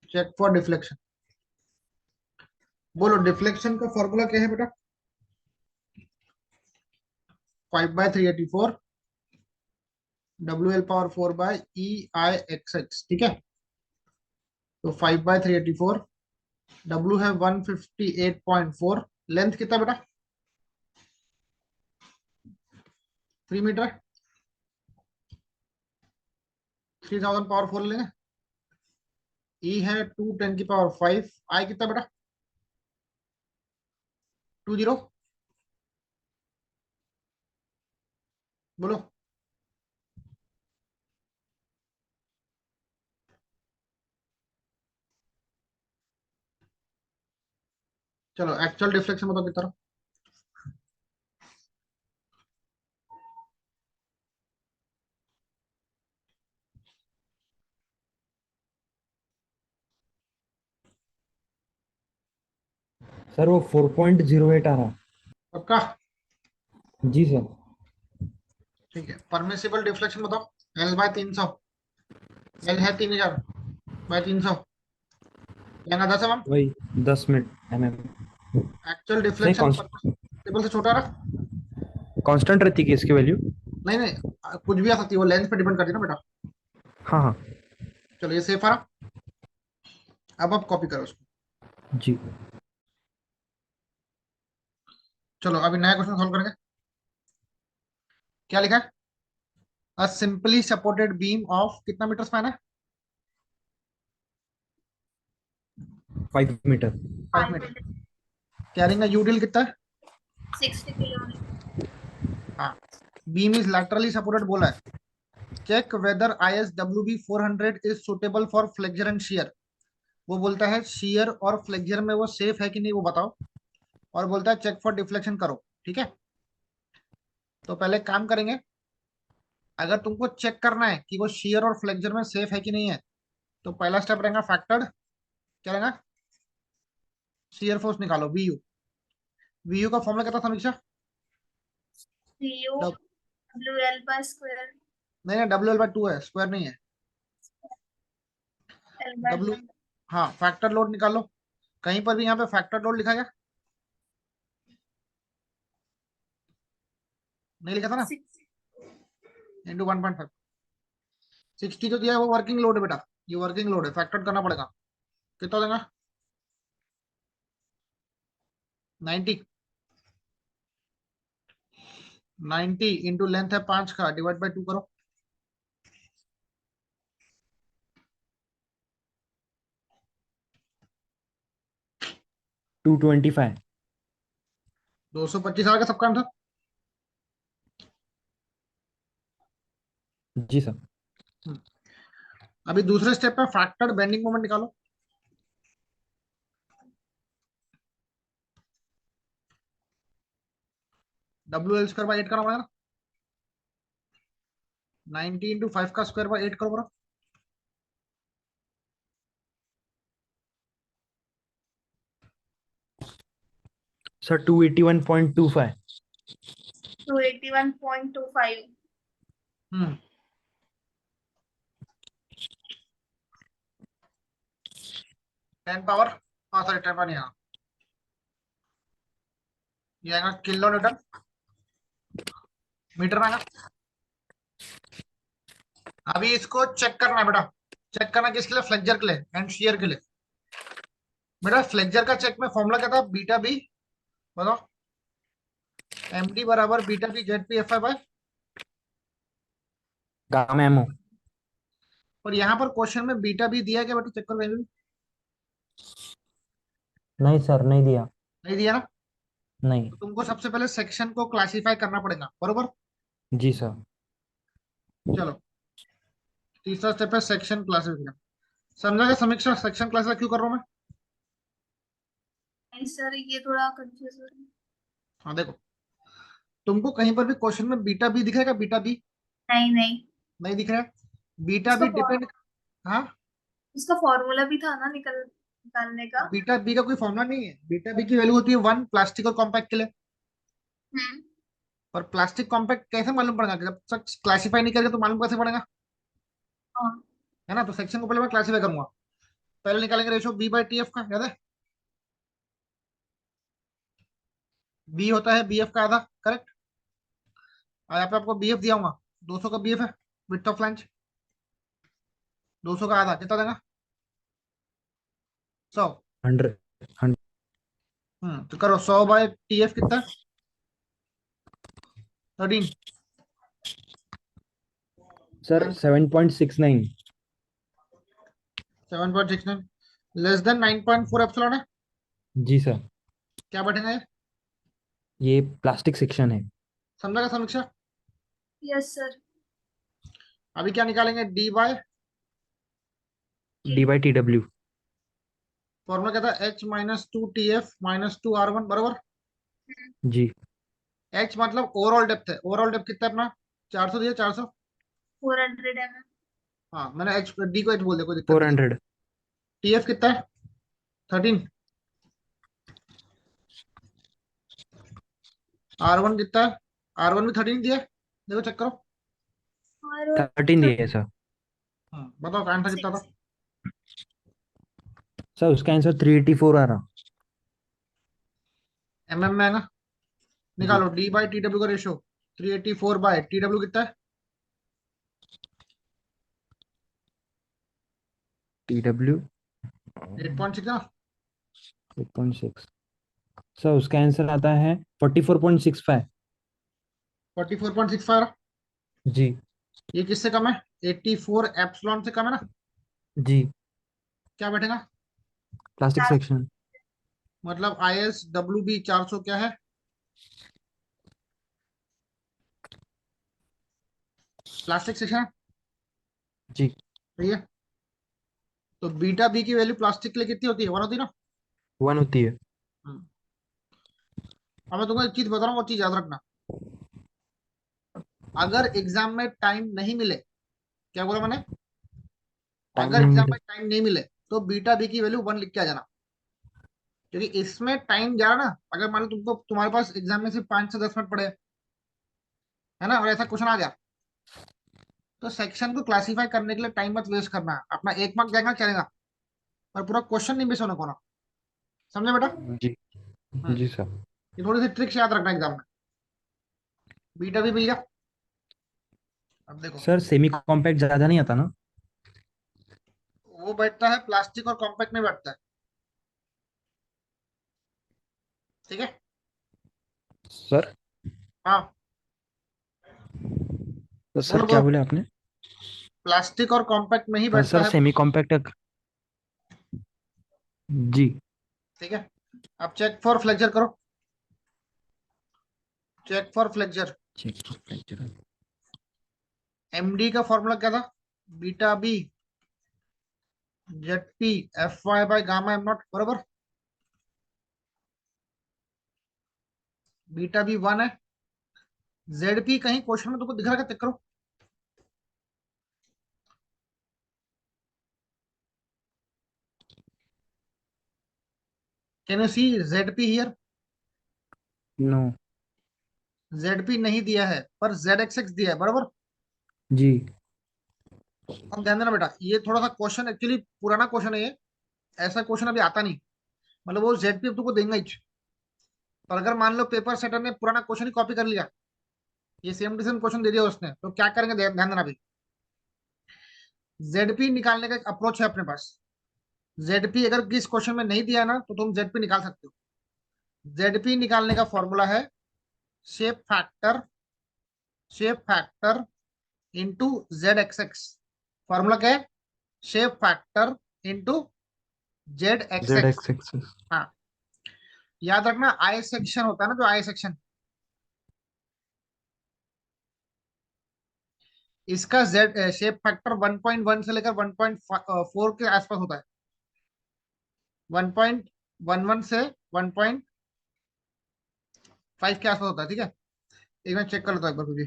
Speaker 1: Check for deflection. बोलो डिफ्लेक्शन का फॉर्मूला क्या है बेटा? 5/384 WL⁴/EIXX, ठीक है? तो 5/384, W है 158.4, लेंथ कितना बेटा? 3 मीटर, 3000 पावर 4 लेंगे। E है 2 × 10⁵, I कितना बेटा? 20। बोलो। चलो एक्चुअल डिफ्लेक्शन बताओ कितना?
Speaker 2: सर वो 4.08 आ रहा।
Speaker 1: पक्का?
Speaker 2: जी सर।
Speaker 1: ठीक है, परमिसिबल डिफ्लेक्शन बताओ। L/300, L है 3000/300, लेना 10 mm।
Speaker 2: वही 10 mm।
Speaker 1: एक्चुअल
Speaker 2: नहीं
Speaker 1: डिफ्लेक्शन परमिसिबल से छोटा रहा।
Speaker 2: कांस्टेंट रहती है इसकी वैल्यू।
Speaker 1: नहीं नहीं, कुछ भी आ सकती है, वो लेंथ पे डिपेंड करती है ना बेटा।
Speaker 2: हाँ हाँ।
Speaker 1: चलो ये सेफ आ रहा। अब आप कॉपी करो उसको।
Speaker 2: जी
Speaker 1: चलो अभी नया क्वेश्चन सॉल्व करेंगे। क्या लिखा है? A simply supported beam of कितना मीटर स्पैन है?
Speaker 2: 5 मीटर।
Speaker 1: 5 मीटर। कैरिंग यूडिल कितना है?
Speaker 3: 60 किलो।
Speaker 1: हाँ। बीम इज लैटरली सपोर्टेड बोला है। Check whether ISWB 400 is suitable for flexure and shear. वो बोलता है शियर और फ्लेक्चर में वो सेफ है कि नहीं वो बताओ, और बोलता है चेक फॉर डिफ्लेक्शन करो, ठीक है? तो पहले काम करेंगे। अगर तुमको चेक करना है कि वो शियर और फ्लेक्चर में सेफ है कि नहीं है, तो पहला स्टेप रहेगा फैक्टर्ड। क्या रहेगा? शियर फोर्स निकालो, VU। VU का फॉर्मूला क्या था समीक्षा?
Speaker 3: CU
Speaker 1: डब-
Speaker 3: WL/²
Speaker 1: नहीं नहीं, WL/2 है, स्क्वायर नहीं है। W।
Speaker 3: L/1।
Speaker 1: हाँ, फैक्टर लोड निकालो। कहीं पर भी यहाँ पे फैक्टर लोड लिखा गया? नहीं लिखा था ना?
Speaker 3: 6
Speaker 1: इंटू 1.5। 60 तो दिया है, वो वर्किंग लोड है बेटा। ये वर्किंग लोड है, फैक्टर करना पड़ेगा। कितना देगा? 90। 90 इंटू लेंथ है 5 का, डिवाइड बाई 2 करो।
Speaker 2: 225।
Speaker 1: 225 आ गया सबका आंसर।
Speaker 2: जी सर।
Speaker 1: अभी दूसरे स्टेप पे फैक्टर्ड बेंडिंग मोमेंट निकालो। WL² बाई 8 करना पड़ेगा ना? 90 इंटू 5 का स्क्वायर बाई 8 करो बरा।
Speaker 2: सर 281.25।
Speaker 3: 281.25।
Speaker 1: हम्म 10 पावर, हाँ सॉरी 10 पावर नहीं आया, ये आएगा किलो न्यूटन मीटर में आएगा। अभी इसको चेक करना है बेटा। चेक करना किसके लिए? फ्लेक्चर के लिए एंड शियर के लिए। बेटा फ्लेक्चर का चेक में फॉर्मूला क्या था? बीटा बी, बताओ। MD बराबर beta B ZP FI by.
Speaker 2: Gamma M O.
Speaker 1: और यहाँ पर क्वेश्चन में बीटा बी दिया क्या बेटा, चेक करो कहीं भी।
Speaker 2: नहीं सर, नहीं दिया।
Speaker 1: नहीं दिया ना।
Speaker 2: नहीं।
Speaker 1: तो तुमको सबसे पहले सेक्शन को क्लासिफाई करना पड़ेगा, बरोबर।
Speaker 2: जी सर।
Speaker 1: चलो, तीसरा स्टेप है सेक्शन क्लासिफिकेशन। समझा क्या समीक्षा, सेक्शन क्लासिफाई क्यों कर रहा हूँ मैं?
Speaker 3: नहीं सर, ये थोड़ा कंफ्यूज हो रहा है।
Speaker 1: हाँ देखो, तुमको कहीं पर भी क्वेश्चन में बीटा बी दिखेगा, बीटा बी
Speaker 3: नहीं नहीं,
Speaker 1: नहीं दिख रहा है। बीटा
Speaker 3: उसका
Speaker 1: बी डिपेंड, हाँ,
Speaker 3: उसका फॉर्मूला भी था ना निकालने का।
Speaker 1: बीटा बी का कोई फॉर्मूला नहीं है। बीटा बी की वैल्यू होती है 1 प्लास्टिक और कॉम्पैक्ट के लिए।
Speaker 3: हम्म।
Speaker 1: और प्लास्टिक कॉम्पैक्ट कैसे मालूम पड़ेगा, जब तक क्लासिफाई नहीं करेगा तो मालूम कैसे पड़ेगा,
Speaker 3: हाँ
Speaker 1: है ना। तो सेक्शन को पहले मैं क्लासिफाई करूंगा। पहले निकालेंगे रेशो B/TF का, याद है। बी होता है BF का आधा, करेक्ट। और यहाँ पे आपको BF दिया होगा, 200 का BF है, विड्थ ऑफ फ्लैंज। 200 का आधा कितना देगा, 100।
Speaker 2: 100।
Speaker 1: तो करो 100/TF कितना, 13।
Speaker 2: सर 7.69।
Speaker 1: 7.69 लेस देन 9.4 एप्सिलॉन है।
Speaker 2: जी सर।
Speaker 1: क्या बैठेगा ये,
Speaker 2: ये प्लास्टिक सेक्शन है।
Speaker 1: समझा का समीक्षा।
Speaker 3: Yes sir.
Speaker 1: अभी क्या निकालेंगे,
Speaker 2: D by T W.
Speaker 1: Formula क्या था, H-2TF-2R1 बराबर।
Speaker 2: जी।
Speaker 1: H मतलब ओवरऑल डेप्थ है, ओवरऑल डेप्थ कितना है अपना, 400 दिया, 400।
Speaker 3: 400 mm।
Speaker 1: हाँ मैंने H D को H बोल दिया, कोई दिक्कत
Speaker 2: फोर
Speaker 1: नहीं है।
Speaker 2: हंड्रेड
Speaker 1: TF कितना है, 13। R1 कितना है, R1 भी 13 दिया है, देखो चेक करो।
Speaker 3: और
Speaker 2: 13 दिए है सर।
Speaker 1: बताओ का आंसर कितना था।
Speaker 3: सिक्स।
Speaker 2: सर उसका आंसर 384 आ रहा।
Speaker 1: MM में है ना।
Speaker 2: जी।
Speaker 1: निकालो D/TW का रेशियो, 384/TW कितना है,
Speaker 2: टी डब्ल्यू
Speaker 1: 8.6 ना।
Speaker 2: 8.6। सर उसका आंसर आता है 44.65।
Speaker 1: 44.65।
Speaker 2: जी।
Speaker 1: ये किससे कम है, 84 एप्सिलॉन से कम है ना।
Speaker 2: जी।
Speaker 1: क्या बैठेगा,
Speaker 2: प्लास्टिक सेक्शन।
Speaker 1: मतलब ISWB 400 क्या है, प्लास्टिक सेक्शन।
Speaker 2: जी।
Speaker 1: सही है। तो बीटा बी की वैल्यू प्लास्टिक के लिए कितनी होती है, 1 होती है ना।
Speaker 2: 1 होती है।
Speaker 1: हम्म। अब मैं तुमको एक चीज बता रहा हूँ, वो चीज याद रखना। अगर एग्जाम में टाइम नहीं मिले, क्या बोला मैंने,
Speaker 2: टाइम
Speaker 1: अगर
Speaker 2: नहीं
Speaker 1: एग्जाम
Speaker 2: मिले।
Speaker 1: में टाइम नहीं मिले तो बीटा बी की वैल्यू 1 लिख के आ जाना। क्योंकि इसमें टाइम जा रहा ना, अगर मान लो तुमको, तुम्हारे पास एग्जाम में सिर्फ 5 से 10 मिनट पड़े हैं, है ना, और ऐसा क्वेश्चन आ गया, तो सेक्शन को क्लासीफाई करने के लिए टाइम मत वेस्ट करना, अपना 1 मार्क जाएगा चलेगा, और पूरा क्वेश्चन नहीं मिस होने को ना। समझे बेटा।
Speaker 2: जी।
Speaker 1: हम्म।
Speaker 2: जी सर।
Speaker 1: ये थोड़ी सी ट्रिक्स याद रखना एग्जाम में। बीटा भी मिल गया। अब देखो,
Speaker 2: सर सेमी कॉम्पैक्ट ज्यादा नहीं आता ना।
Speaker 1: वो बैठता है प्लास्टिक और कॉम्पैक्ट में बैठता है, ठीक है।
Speaker 2: सर।
Speaker 1: हाँ
Speaker 2: तो
Speaker 1: बोलो
Speaker 2: सर क्या
Speaker 1: बोलो,
Speaker 2: बोले आपने?
Speaker 1: प्लास्टिक और कॉम्पैक्ट में ही बैठता
Speaker 2: सर
Speaker 1: है।
Speaker 2: Semi compact. जी।
Speaker 1: ठीक है। अब चेक फॉर फ्लेक्चर करो, check for flexure.
Speaker 2: Check.
Speaker 1: MD का फॉर्मूला क्या था, बीटा बी ZP FY/गामा M0 बराबर। बीटा बी 1 है। ZP कहीं क्वेश्चन में तुमको दिख रहा है क्या, चेक करो। Can you see ZP here,
Speaker 2: no.
Speaker 1: ZP नहीं दिया है पर ZXX दिया है, बराबर।
Speaker 2: जी।
Speaker 1: अब ध्यान देना बेटा, ये थोड़ा सा क्वेश्चन एक्चुअली पुराना क्वेश्चन है ये, ऐसा क्वेश्चन अभी आता नहीं। मतलब वो ZP अब तुमको देंगे ही। पर अगर मान लो पेपर सेटर ने पुराना क्वेश्चन ही कॉपी कर लिया, ये सेम टू सेम क्वेश्चन दे दिया उसने, तो क्या करेंगे, ध्यान देना अभी। ZP निकालने का एक अप्रोच है अपने पास। ZP अगर किस क्वेश्चन में नहीं दिया ना, तो तुम ZP निकाल सकते हो। ZP निकालने का फॉर्मूला है shape factor into Z X x. Formula क्या है? Shape factor into Z x
Speaker 2: Z
Speaker 1: X.
Speaker 2: X axis.
Speaker 1: हाँ, याद रखना आई सेक्शन होता है ना, जो आई सेक्शन, इसका जेड शेप फैक्टर 1.1 से लेकर 1.4 के आसपास होता है। 1.11 से 1.5 के आसपास होता है, ठीक है। एक बार चेक कर लेता हूँ एक बार भी,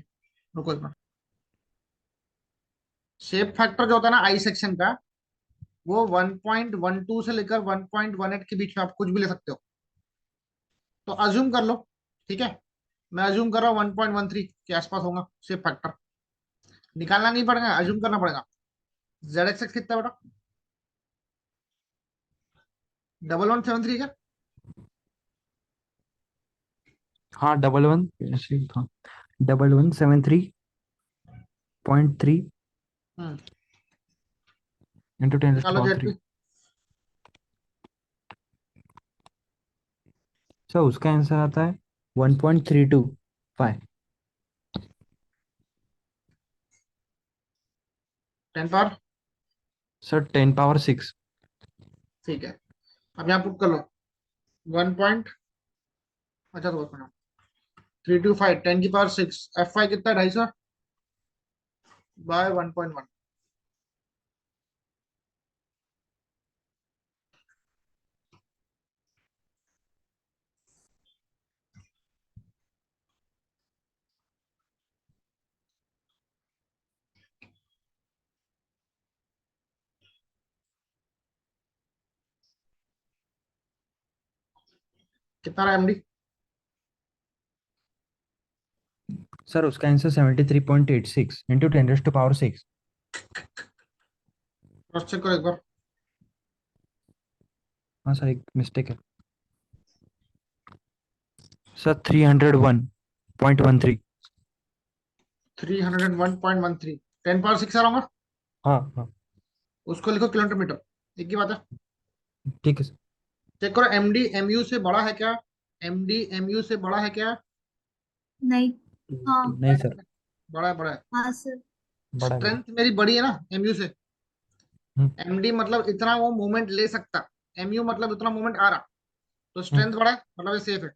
Speaker 1: रुको एक बार। शेप फैक्टर जो होता है ना आई सेक्शन का, वो 1.12 से लेकर 1.18 के बीच में आप कुछ भी ले सकते हो। तो अज्यूम कर लो, ठीक है। मैं अज्यूम कर रहा हूँ 1.13 के आसपास होगा शेप फैक्टर। निकालना नहीं पड़ेगा, अज्यूम करना पड़ेगा। जेड एक्स एक्स कितना बेटा? 1173 क्या?
Speaker 2: हाँ, 11 ऐसे ही था। 1173.3
Speaker 1: हम्म,
Speaker 2: इंटू 10
Speaker 1: निकालो
Speaker 2: पावर
Speaker 1: जेड
Speaker 2: 3।
Speaker 1: पी।
Speaker 2: सर उसका आंसर आता है 1.325।
Speaker 1: 10 पावर,
Speaker 2: सर 10 पावर 6।
Speaker 1: ठीक है। अब यहाँ पुट कर लो 1 पॉइंट, अच्छा तो 325, 10 की पावर 6। एफ आई कितना है? 250 बाय 1.1। कितना रहा एमडी?
Speaker 2: सर उसका answer 73.86 into 10 power 6।
Speaker 1: Cross check करो एक बार।
Speaker 2: हाँ सर, एक मिस्टेक है। सर 301.13।
Speaker 1: 301.13, 10 पावर 6 आ रहा होगा।
Speaker 2: हाँ हाँ।
Speaker 1: उसको लिखो किलोमीटर मीटर, एक ही बात है।
Speaker 2: ठीक है सर।
Speaker 1: चेक करो एमडी एमयू से बड़ा है क्या? एमडी एमयू से बड़ा है क्या?
Speaker 3: नहीं। हाँ।
Speaker 2: नहीं सर।
Speaker 1: बड़ा है, बड़ा है।
Speaker 3: हाँ सर।
Speaker 2: बड़ा है बड़ा।
Speaker 1: स्ट्रेंथ मेरी बड़ी है ना एमयू से।
Speaker 2: हम्म।
Speaker 1: एमडी मतलब इतना वो मूवमेंट ले सकता, एमयू मतलब इतना मूवमेंट आ रहा, तो
Speaker 2: हम्म।
Speaker 1: स्ट्रेंथ बड़ा है, मतलब ये सेफ है।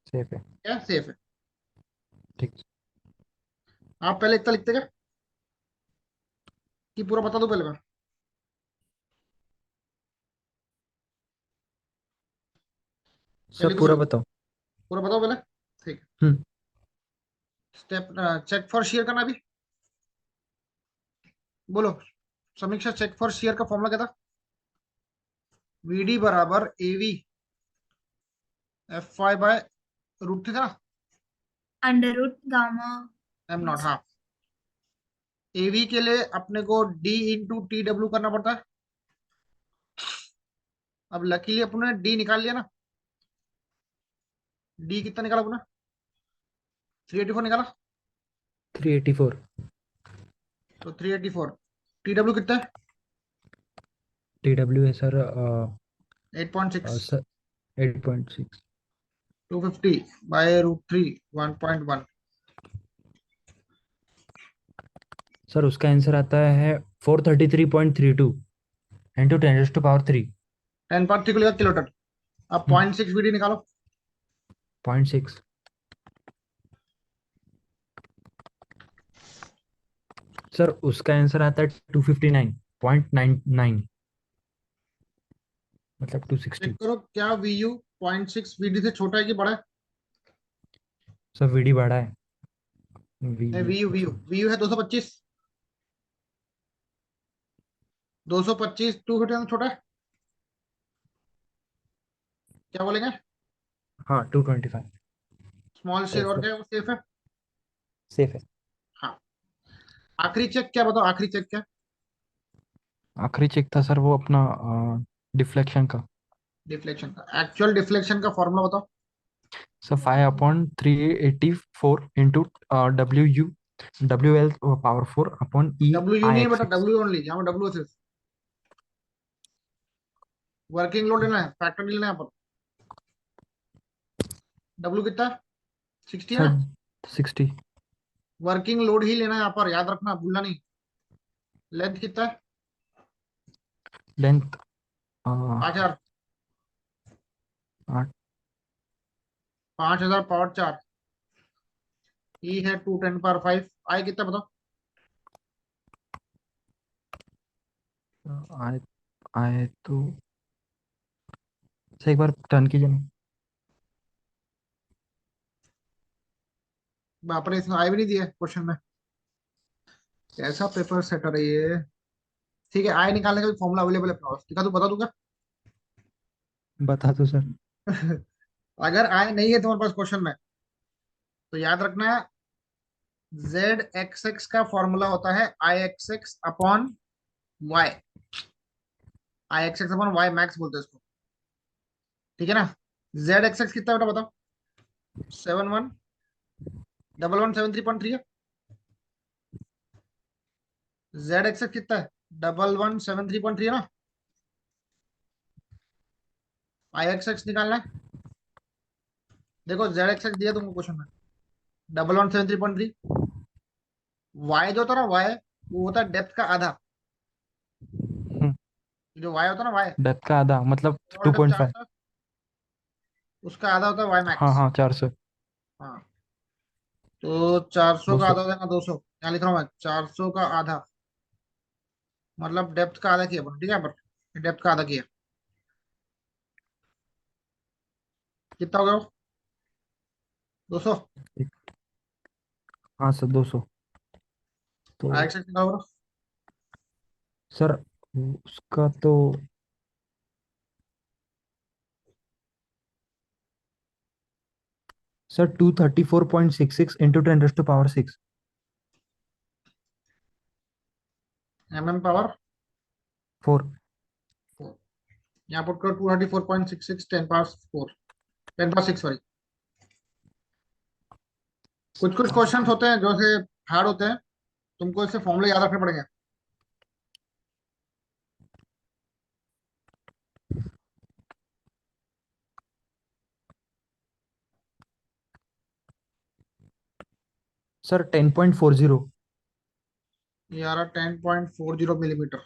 Speaker 2: सेफ है।
Speaker 1: क्या सेफ है?
Speaker 2: ठीक।
Speaker 1: आप पहले इतना लिखते क्या, कि पूरा बता दो पहले मैं?
Speaker 2: सर
Speaker 1: जल्दी तो
Speaker 2: पूरा
Speaker 1: सर,
Speaker 2: बताओ।
Speaker 1: पूरा बताओ पहले। ठीक है।
Speaker 2: हम्म।
Speaker 1: स्टेप चेक फॉर शेयर करना अभी, बोलो। समीक्षा, चेक फॉर शेयर का फॉर्मूला क्या था? वीडी बराबर A V F Y by root three था,
Speaker 3: under root gamma.
Speaker 1: M naught. हाँ, एवी के लिए अपने को डी इंटू टी डब्ल्यू करना पड़ता है। अब लकीली अपने डी निकाल लिया ना। डी कितना निकाला अपना? 384 निकाला।
Speaker 2: 384।
Speaker 1: तो 384, टी डब्ल्यू कितना है?
Speaker 2: TW है sir
Speaker 1: 8.6।
Speaker 2: Sir 8.6।
Speaker 1: 250 by root 3, 1.1।
Speaker 2: Sir उसका आंसर आता है 433.32 इंटू 10 पावर 3।
Speaker 1: 10 पावर 3 को लेकर किलोमीटर। अब 0.6 वीडी निकालो।
Speaker 2: 0.6। सर उसका आंसर आता है 259.99, मतलब
Speaker 1: चेक
Speaker 2: 260।
Speaker 1: करो क्या वी यू 0.6 वीडी से छोटा है कि बड़ा है?
Speaker 2: सर VD बड़ा है। वी
Speaker 1: नहीं, वी यू है 225। 225 250 से छोटा है, क्या बोलेंगे?
Speaker 2: हाँ 225।
Speaker 1: स्मॉल शेयर
Speaker 2: सेफ
Speaker 1: और
Speaker 2: है।
Speaker 1: क्या है, वो सेफ है।
Speaker 2: सेफ है।
Speaker 1: हाँ। आखिरी चेक क्या, बताओ आखिरी चेक क्या?
Speaker 2: आखिरी चेक था सर वो अपना डिफ्लेक्शन का।
Speaker 1: डिफ्लेक्शन का, एक्चुअल डिफ्लेक्शन का फॉर्मूला बताओ।
Speaker 2: Sir 5/384 into WL/4 upon
Speaker 1: W you नहीं है बेटा,
Speaker 2: EIXX।
Speaker 1: डब्ल्यू ओनली, यहाँ डब्ल्यू सिर्फ वर्किंग लोड लेना है, फैक्टर नहीं लेना है यहाँ पर। डब्ल्यू कितना 60 है
Speaker 2: सर
Speaker 1: ना।
Speaker 2: 60
Speaker 1: वर्किंग लोड ही लेना है यहाँ पर, याद रखना, भूलना नहीं। लेंथ कितना है
Speaker 2: लेंथ
Speaker 1: 5000,
Speaker 2: 8
Speaker 1: 5000 पावर 4, ई है 2 10 पावर 5, आई कितना बताओ।
Speaker 2: आए आए तो सर एक बार टर्न कीजिए ना।
Speaker 1: बाप रे, इसमें आई भी नहीं दिया क्वेश्चन में, कैसा पेपर सेटर है ये। ठीक है, आई निकालने का भी फॉर्मूला अवेलेबल है अपने पास, दिखा दूं, बता दूंगा।
Speaker 2: बता दो सर।
Speaker 1: अगर आई नहीं है तुम्हारे पास क्वेश्चन में, तो याद रखना, जेड एक्स एक्स का फॉर्मूला होता है I X X upon Y, I X X upon Y max बोलते हैं इसको, ठीक है ना। जेड एक्स एक्स कितना बेटा बताओ, 71 1173.3 है। जेड एक्स एक्स कितना है, 1173.3 है ना। आई एक्स एक्स निकालना है, देखो जेड एक्स एक्स दिया तुमको क्वेश्चन में 1173.3। वाई जो होता है ना, वाई वो होता है डेप्थ का आधा, जो वाई होता है ना, वाई
Speaker 2: डेप्थ का आधा मतलब
Speaker 1: और डेप्थ
Speaker 2: 2.5।
Speaker 1: 400, उसका आधा होता है वाई
Speaker 2: हाँ
Speaker 1: मैक्स।
Speaker 2: हाँ 400।
Speaker 1: हाँ, तो 400 का
Speaker 2: 200।
Speaker 1: आधा हो जाएगा 200, यहाँ लिख रहा हूँ मैं 400 का आधा, मतलब डेप्थ का आधा किया अपन, ठीक है, पर डेप्थ का आधा किया, कितना हो गया 200।
Speaker 2: हाँ सर 200। तो
Speaker 1: आई एक्स एक्स निकालो bro।
Speaker 2: सर उसका तो सर 234.66 इंटू 10⁻⁶।
Speaker 1: M power
Speaker 2: 4।
Speaker 1: 4, यहाँ पुट करो 234.66 10 पावर 4, 10 पावर 6 सॉरी। कुछ कुछ क्वेश्चंस होते हैं जो से हार्ड होते हैं, तुमको इससे फॉर्मूले याद रखने पड़ेंगे।
Speaker 2: सर 10.40।
Speaker 1: ये आ रहा 10.40 मिलीमीटर,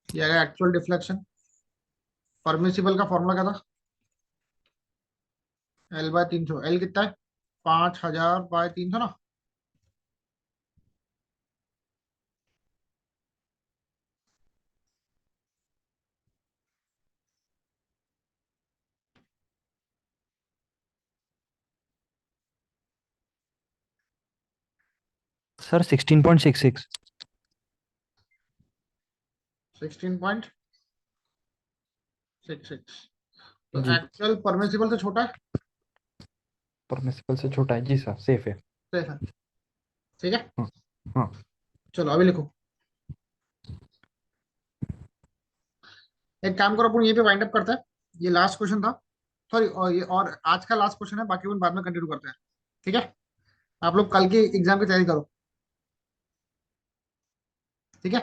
Speaker 1: ये आ गया एक्चुअल डिफ्लेक्शन। परमिसिबल का फॉर्मूला क्या था, L/300, एल कितना है 5000/300 ना।
Speaker 2: सर 16.66।
Speaker 1: 16.66, तो
Speaker 2: जी
Speaker 1: एक्चुअल परमिसिबल से छोटा है,
Speaker 2: परमिसिबल से छोटा है जी सर, सेफ है।
Speaker 1: सेफ है, ठीक है।
Speaker 2: हाँ हाँ।
Speaker 1: चलो अभी लिखो, एक काम करो अपन यहीं पे वाइंड अप करते हैं, ये लास्ट क्वेश्चन था, सॉरी, और ये और आज का लास्ट क्वेश्चन है, बाकी अपन बाद में कंटिन्यू करते हैं, ठीक है। आप लोग कल के एग्जाम की तैयारी करो, ठीक है।